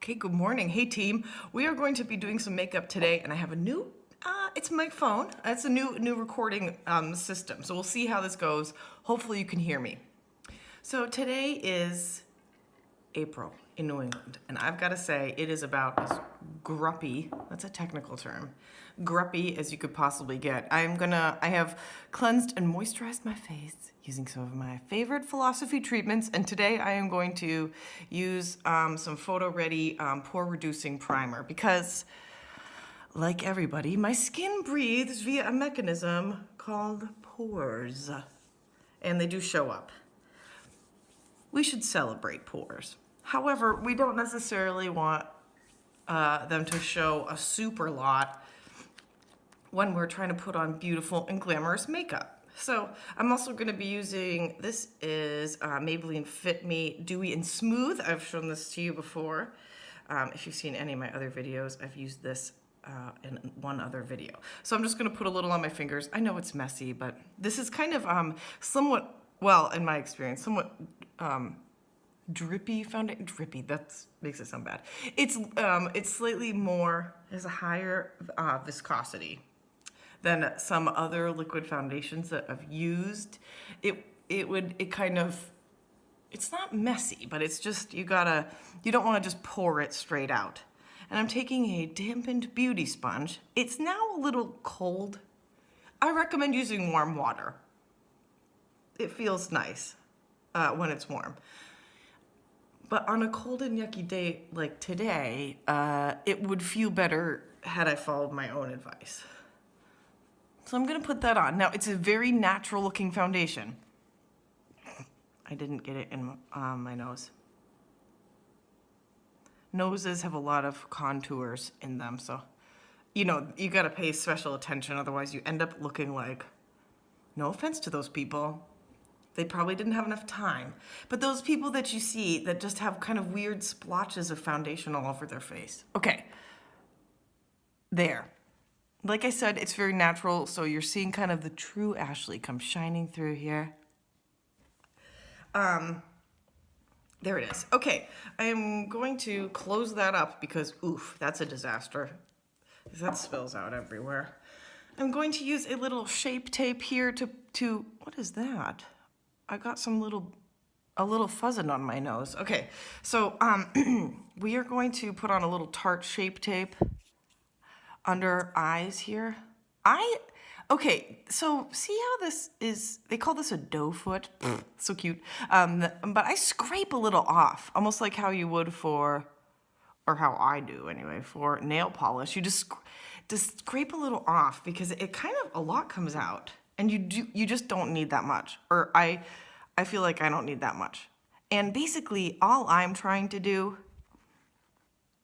Okay, good morning. Hey team. We are going to be doing some makeup today and I have a new, it's my phone. It's a new recording system. So we'll see how this goes. Hopefully you can hear me. So today is April in New England and I've got to say it is about as grumpy, that's a technical term, grumpy as you could possibly get. I have cleansed and moisturized my face using some of my favorite Philosophy treatments, and today I am going to use some Photo Ready pore reducing primer because, like everybody, my skin breathes via a mechanism called pores, and they do show up. We should celebrate pores. However, we don't necessarily want them to show a super lot when we're trying to put on beautiful and glamorous makeup. So I'm also going to be using, this is Maybelline Fit Me Dewy and Smooth. I've shown this to you before. If you've seen any of my other videos, I've used this in one other video. So I'm just going to put a little on my fingers. I know it's messy, but this is kind of somewhat, well, in my experience, somewhat drippy foundation. Drippy, that makes it sound bad. It's slightly more, has a higher viscosity than some other liquid foundations that I've used. It's not messy, but it's just, you don't wanna just pour it straight out. And I'm taking a dampened beauty sponge. It's now a little cold. I recommend using warm water. It feels nice when it's warm. But on a cold and yucky day like today, it would feel better had I followed my own advice. So I'm gonna put that on. Now, it's a very natural looking foundation. I didn't get it in my nose. Noses have a lot of contours in them, so, you know, you gotta pay special attention, otherwise you end up looking like, no offense to those people, they probably didn't have enough time. But those people that you see that just have kind of weird splotches of foundation all over their face. Okay, there. Like I said, it's very natural, so you're seeing kind of the true Ashley come shining through here. There it is. Okay, I am going to close that up because, oof, that's a disaster. That spills out everywhere. I'm going to use a little Shape Tape here to what is that? I got a little fuzzing on my nose. Okay, so we are going to put on a little Tarte Shape Tape under eyes here. Okay, so see how this is, they call this a doe foot, so cute. But I scrape a little off, almost like how you would for, or how I do anyway, for nail polish. You just scrape a little off because it kind of, a lot comes out and you just don't need that much. Or I feel like I don't need that much. And basically all I'm trying to do,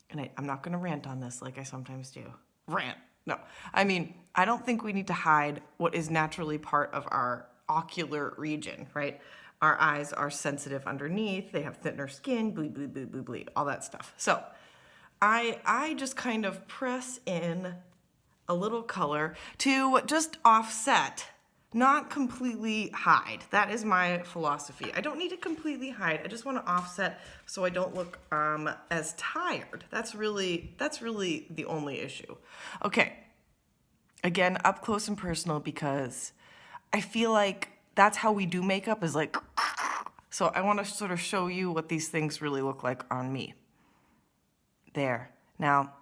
and I'm not gonna rant on this like I sometimes do. Rant. No, I mean, I don't think we need to hide what is naturally part of our ocular region, right? Our eyes are sensitive underneath, they have thinner skin, bleed, bleed, bleed, bleed, bleed, all that stuff. So I just kind of press in a little color to just offset, not completely hide. That is my philosophy. I don't need to completely hide. I just want to offset so I don't look as tired. That's really the only issue. Okay, again, up close and personal because I feel like that's how we do makeup, is like, so I want to sort of show you what these things really look like on me. There. Now,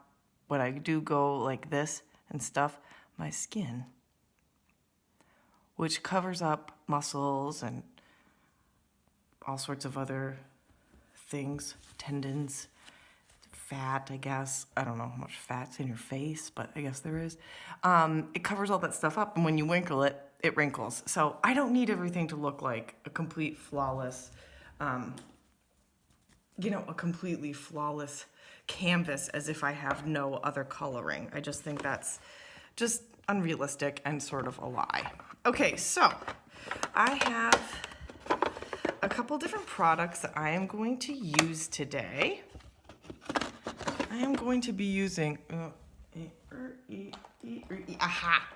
when I do go like this and stuff, my skin, which covers up muscles and all sorts of other things, tendons, fat, I guess. I don't know how much fat's in your face, but I guess there is. It covers all that stuff up, and when you winkle it, it wrinkles. So I don't need everything to look like a complete flawless, you know, a completely flawless canvas as if I have no other coloring. I just think that's just unrealistic and sort of a lie. Okay, so I have a couple different products that I am going to use today. I am going to be using, aha,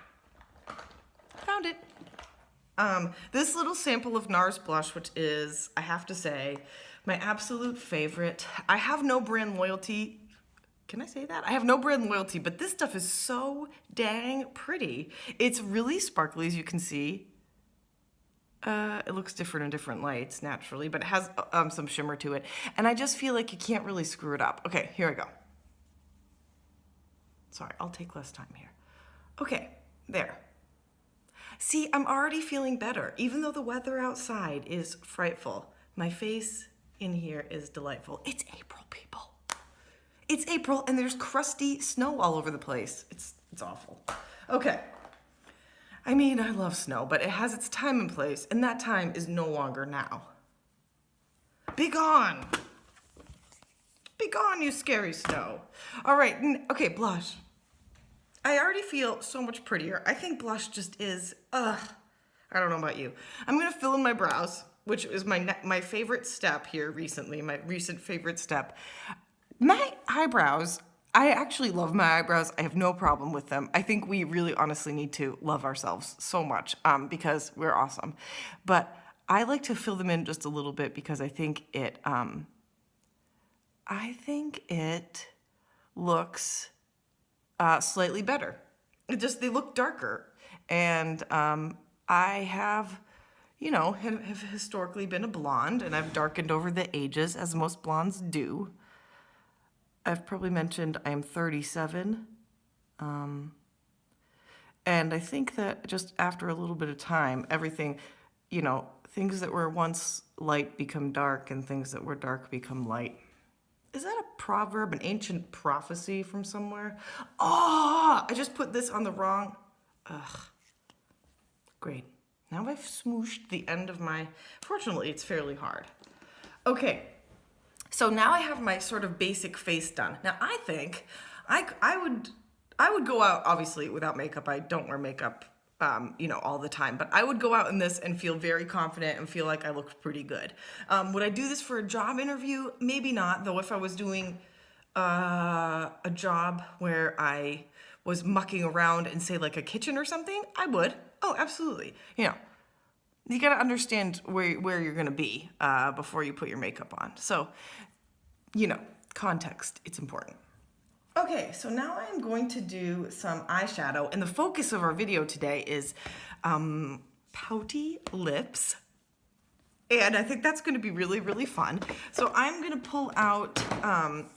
found it. This little sample of NARS blush, which is, I have to say, My absolute favorite. I have no brand loyalty. Can I say that? I have no brand loyalty, but this stuff is so dang pretty. It's really sparkly, as you can see. It looks different in different lights, naturally, but it has some shimmer to it. And I just feel like you can't really screw it up. Okay, here I go. Sorry, I'll take less time here. Okay, there. See, I'm already feeling better. Even though the weather outside is frightful, my face in here is delightful. It's April, people. It's April and there's crusty snow all over the place. It's awful. Okay. I mean, I love snow, but it has its time and place, and that time is no longer now. Be gone! Be gone, you scary snow. All right, okay, blush. I already feel so much prettier. I think blush just is, I don't know about you. I'm gonna fill in my brows, which is my favorite step here recently, my recent favorite step. My eyebrows, I actually love my eyebrows. I have no problem with them. I think we really honestly need to love ourselves so much because we're awesome. But I like to fill them in just a little bit because I think it looks slightly better. They look darker. And I have, have historically been a blonde, and I've darkened over the ages, as most blondes do. I've probably mentioned I am 37. And I think that just after a little bit of time, everything, things that were once light become dark, and things that were dark become light. Is that a proverb, an ancient prophecy from somewhere? Oh, I just put this on the wrong. Ugh. Great. Now I've smooshed the end of my, fortunately it's fairly hard. Okay, so now I have my sort of basic face done. Now I think I would go out, obviously, without makeup. I don't wear makeup, all the time, but I would go out in this and feel very confident and feel like I looked pretty good. Would I do this for a job interview? Maybe not, though. If I was doing a job where I was mucking around in, say, like a kitchen or something, I would. Oh, absolutely. You gotta understand where you're gonna be before you put your makeup on. So, context, it's important. Okay, so now I'm going to do some eyeshadow, and the focus of our video today is pouty lips. And I think that's going to be really, really fun. So I'm going to pull out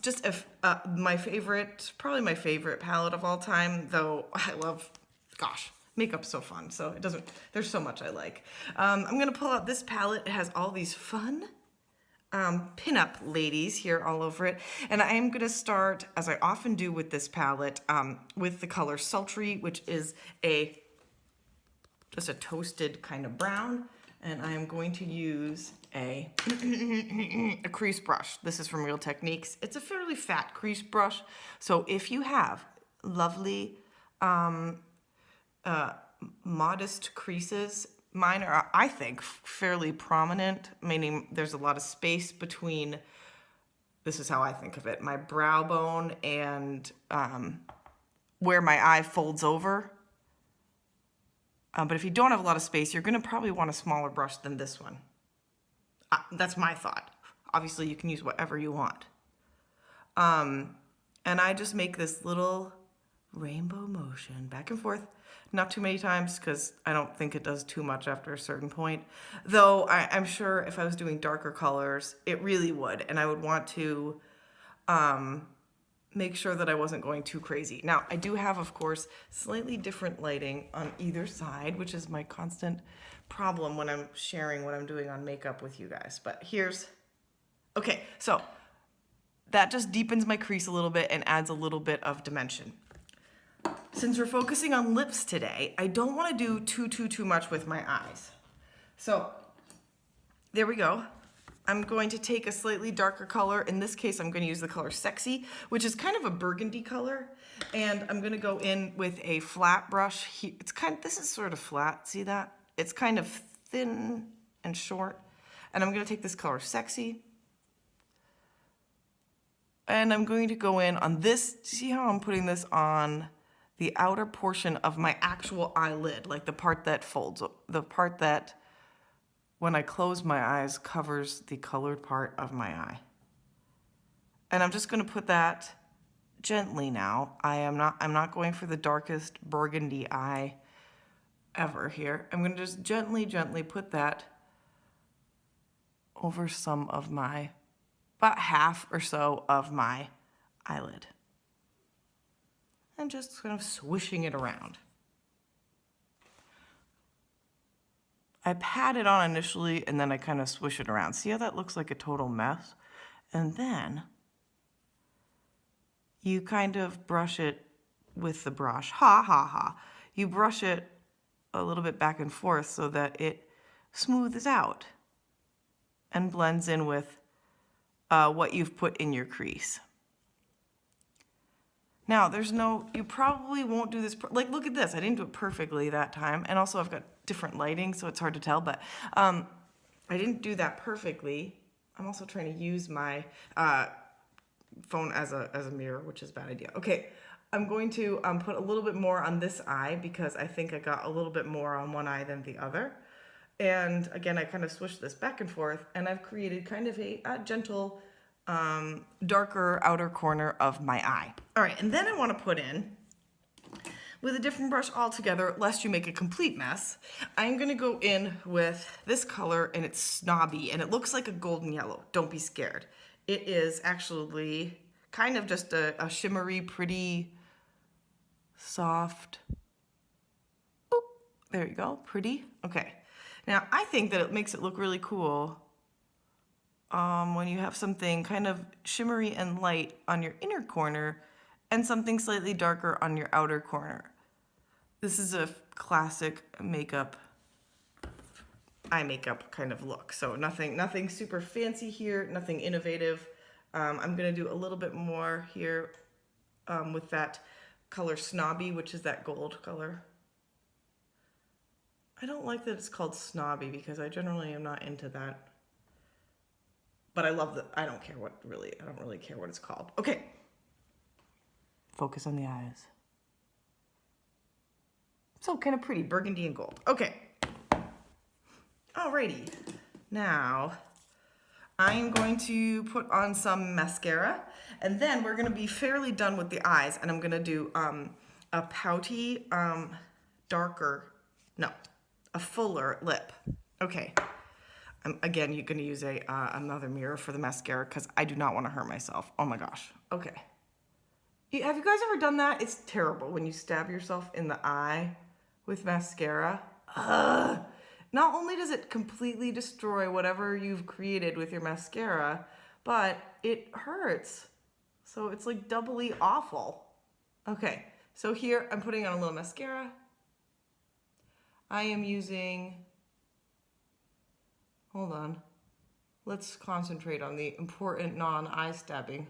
just my favorite, probably my favorite palette of all time, though I love, makeup's so fun. So there's so much I like. I'm going to pull out this palette. It has all these fun pinup ladies here all over it. And I am going to start, as I often do with this palette, with the color Sultry, which is just a toasted kind of brown. And I am going to use a crease brush. This is from Real Techniques. It's a fairly fat crease brush. So if you have lovely, modest creases, mine are, I think, fairly prominent, meaning there's a lot of space between, this is how I think of it, my brow bone and where my eye folds over. But if you don't have a lot of space, you're going to probably want a smaller brush than this one. That's my thought. Obviously, you can use whatever you want. And I just make this little rainbow motion back and forth. Not too many times, because I don't think it does too much after a certain point. Though I'm sure if I was doing darker colors, it really would. And I would want to make sure that I wasn't going too crazy. Now, I do have, of course, slightly different lighting on either side, which is my constant problem when I'm sharing what I'm doing on makeup with you guys. But okay, so that just deepens my crease a little bit and adds a little bit of dimension. Since we're focusing on lips today, I don't want to do too much with my eyes. So there we go. I'm going to take a slightly darker color. In this case, I'm going to use the color Sexy, which is kind of a burgundy color. And I'm going to go in with a flat brush. This is sort of flat, see that? It's kind of thin and short. And I'm going to take this color Sexy. And I'm going to go in on this. See how I'm putting this on the outer portion of my actual eyelid, like the part that folds, the part that when I close my eyes, covers the colored part of my eye. And I'm just gonna put that gently now. I'm not going for the darkest burgundy eye ever here. I'm gonna just gently put that over some of my, about half or so of my eyelid. And just kind of swishing it around. I pat it on initially and then I kind of swish it around. See how that looks like a total mess? And then you kind of brush it with the brush. Ha ha ha. You brush it a little bit back and forth so that it smooths out and blends in with what you've put in your crease. Now, you probably won't do this, like look at this, I didn't do it perfectly that time, and also I've got different lighting, so it's hard to tell, but I didn't do that perfectly. I'm also trying to use my phone as a mirror, which is a bad idea. Okay, I'm going to put a little bit more on this eye because I think I got a little bit more on one eye than the other. And again, I kind of swish this back and forth, and I've created kind of a gentle, darker outer corner of my eye. All right, and then I want to put in, with a different brush altogether, lest you make a complete mess, I'm going to go in with this color, and it's Snobby, and it looks like a golden yellow. Don't be scared. It is actually kind of just a shimmery, pretty, soft, oop, there you go, pretty. Okay, now I think that it makes it look really cool when you have something kind of shimmery and light on your inner corner and something slightly darker on your outer corner. This is a classic eye makeup kind of look. So nothing super fancy here, nothing innovative. I'm gonna do a little bit more here with that color Snobby, which is that gold color. I don't like that it's called Snobby because I generally am not into that. But I love that, I don't really care what it's called. Okay. Focus on the eyes. So kind of pretty, burgundy and gold. Okay. Alrighty. Now, I'm going to put on some mascara, and then we're gonna be fairly done with the eyes, and I'm gonna do a pouty, a fuller lip. Okay. Again, you're gonna use another mirror for the mascara because I do not want to hurt myself. Oh my gosh. Okay. Have you guys ever done that? It's terrible when you stab yourself in the eye with mascara. Ugh. Not only does it completely destroy whatever you've created with your mascara, but it hurts. So it's like doubly awful. Okay, so here I'm putting on a little mascara. I am using, hold on. Let's concentrate on the important non-eye stabbing.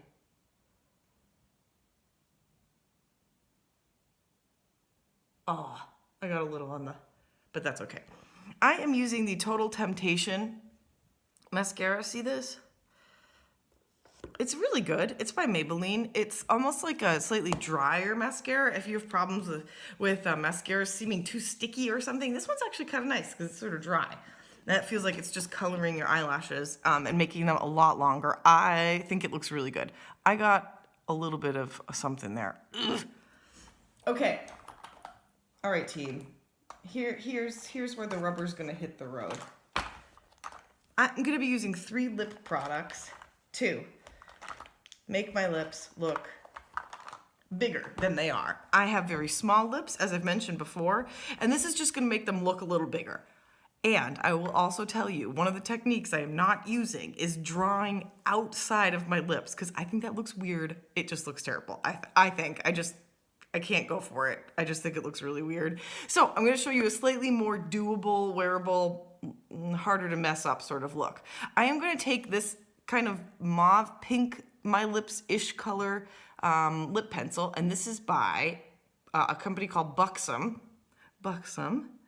Oh, I got a little on but that's okay. I am using the Total Temptation mascara. See this? It's really good. It's by Maybelline. It's almost like a slightly drier mascara. If you have problems with mascaras seeming too sticky or something, this one's actually kind of nice because it's sort of dry. That feels like it's just coloring your eyelashes and making them a lot longer. I think it looks really good. I got a little bit of something there. Ugh. Okay. All right, team. Here's where the rubber's gonna hit the road. I'm gonna be using 3 lip products to make my lips look bigger than they are. I have very small lips, as I've mentioned before, and this is just gonna make them look a little bigger. And I will also tell you, one of the techniques I am not using is drawing outside of my lips, because I think that looks weird. It just looks terrible. I can't go for it. I just think it looks really weird. So I'm gonna show you a slightly more doable, wearable, harder to mess up sort of look. I am gonna take this kind of mauve pink, my lips-ish color lip pencil, and this is by a company called Buxom,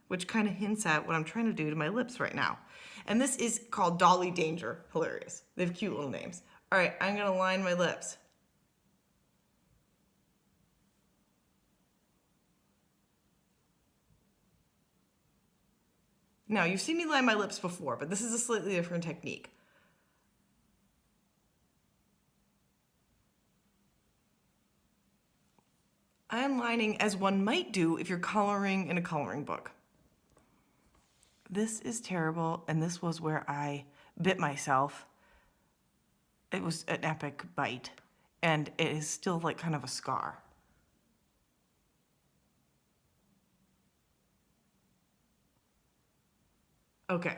which kind of hints at what I'm trying to do to my lips right now. And this is called Dolly Danger. Hilarious. They have cute little names. All right, I'm gonna line my lips. Now, you've seen me line my lips before, but this is a slightly different technique. I am lining as one might do if you're coloring in a coloring book. This is terrible, and this was where I bit myself. It was an epic bite, and it is still like kind of a scar. Okay,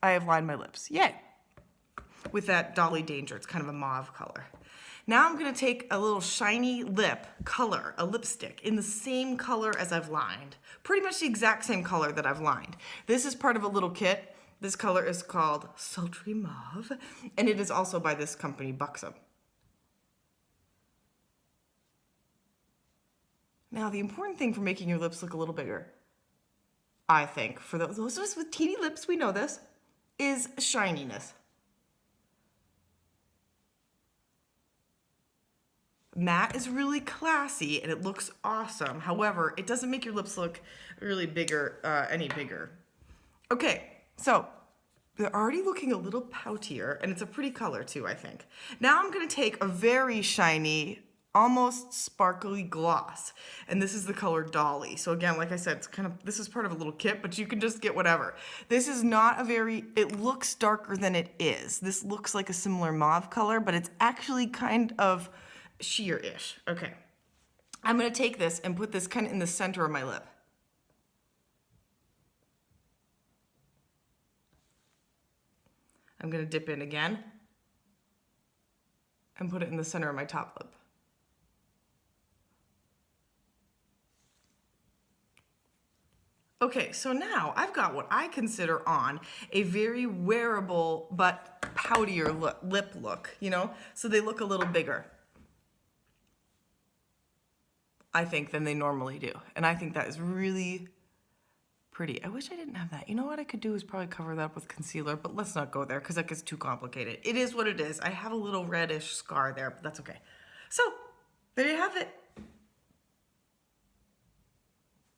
I have lined my lips. Yay! With that Dolly Danger, it's kind of a mauve color. Now I'm gonna take a little shiny lip color, a lipstick, in the same color as I've lined. Pretty much the exact same color that I've lined. This is part of a little kit. This color is called Sultry Mauve, and it is also by this company, Buxom. Now, the important thing for making your lips look a little bigger, I think, for those of us with teeny lips, we know this, is shininess. Matte is really classy and it looks awesome. However, it doesn't make your lips look really bigger, any bigger. Okay, so they're already looking a little poutier, and it's a pretty color too, I think. Now I'm gonna take a very shiny, almost sparkly gloss, and this is the color Dolly. So again, like I said, it's kind of, this is part of a little kit, but you can just get whatever. This is not a very, it looks darker than it is. This looks like a similar mauve color, but it's actually kind of sheer-ish. Okay, I'm gonna take this and put this kind of in the center of my lip. I'm gonna dip in again and put it in the center of my top lip. Okay, so now I've got what I consider on a very wearable but poutier lip look, you know? So they look a little bigger, I think, than they normally do. And I think that is really pretty. I wish I didn't have that. You know what I could do is probably cover that up with concealer, but let's not go there because that gets too complicated. It is what it is. I have a little reddish scar there, but that's okay. So there you have it.